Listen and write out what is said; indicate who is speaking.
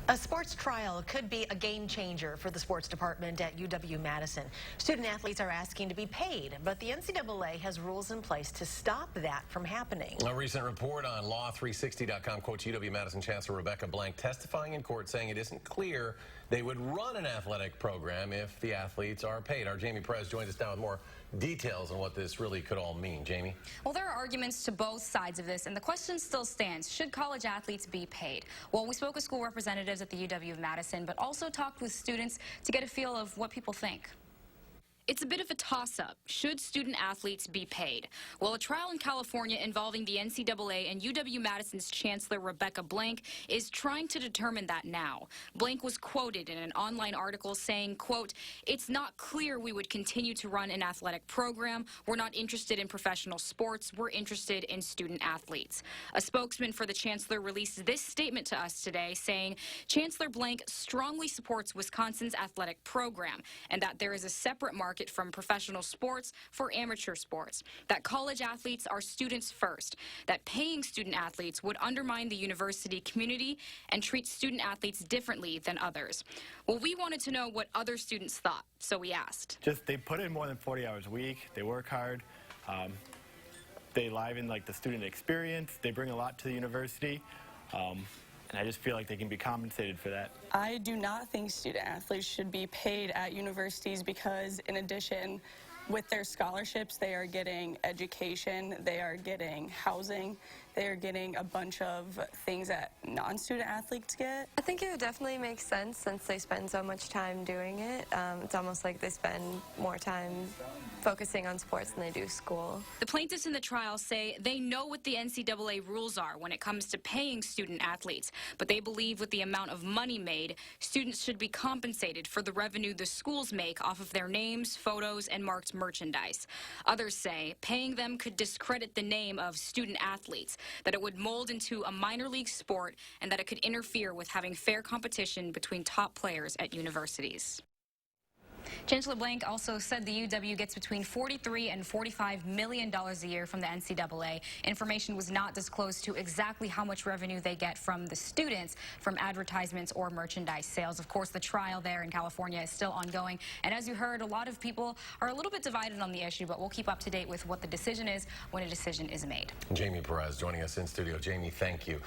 Speaker 1: A sports trial could be a game changer for the sports department at UW-Madison. Student athletes are asking to be paid, but the NCAA has rules in place to stop that from happening.
Speaker 2: A recent report on Law360.com quotes UW-Madison Chancellor Rebecca Blank testifying in court saying it isn't clear they would run an athletic program if the athletes are paid. Our Jamie Perez joins us now with more details on what this really could all mean. Jamie?
Speaker 3: Well, there are arguments to both sides of this, and the question still stands. Should college athletes be paid? Well, we spoke with school representatives at the UW-Madison, but also talked with students to get a feel of what people think. It's a bit of a toss-up. Should student athletes be paid? Well, a trial in California involving the NCAA and UW-Madison's Chancellor Rebecca Blank is trying to determine that now. Blank was quoted in an online article saying, quote, "It's not clear we would continue to run an athletic program. We're not interested in professional sports. We're interested in student athletes." A spokesman for the Chancellor released this statement to us today saying, Chancellor Blank strongly supports Wisconsin's athletic program and that there is a separate market from professional sports for amateur sports, that college athletes are students first, that paying student athletes would undermine the university community and treat student athletes differently than others. Well, we wanted to know what other students thought, so we asked.
Speaker 4: They put in more than 40 hours a week, they work hard, they liven the student experience, they bring a lot to the university. And I just feel like they can be compensated for that.
Speaker 5: I do not think student athletes should be paid at universities because, in addition, with their scholarships, they are getting education, they are getting housing, they are getting a bunch of things that non-student athletes get.
Speaker 6: I think it would definitely make sense since they spend so much time doing it. It's almost like they spend more time focusing on sports than they do school.
Speaker 3: The plaintiffs in the trial say they know what the NCAA rules are when it comes to paying student athletes, but they believe with the amount of money made, students should be compensated for the revenue the schools make off of their names, photos, and marked merchandise. Others say paying them could discredit the name of student athletes, that it would mold into a minor league sport, and that it could interfere with having fair competition between top players at universities. Chancellor Blank also said the UW gets between $43 and $45 million a year from the NCAA. Information was not disclosed to exactly how much revenue they get from the students from advertisements or merchandise sales. Of course, the trial there in California is still ongoing. And as you heard, a lot of people are a little bit divided on the issue, but we'll keep up to date with what the decision is when a decision is made.
Speaker 2: Jamie Perez joining us in studio. Jamie, thank you.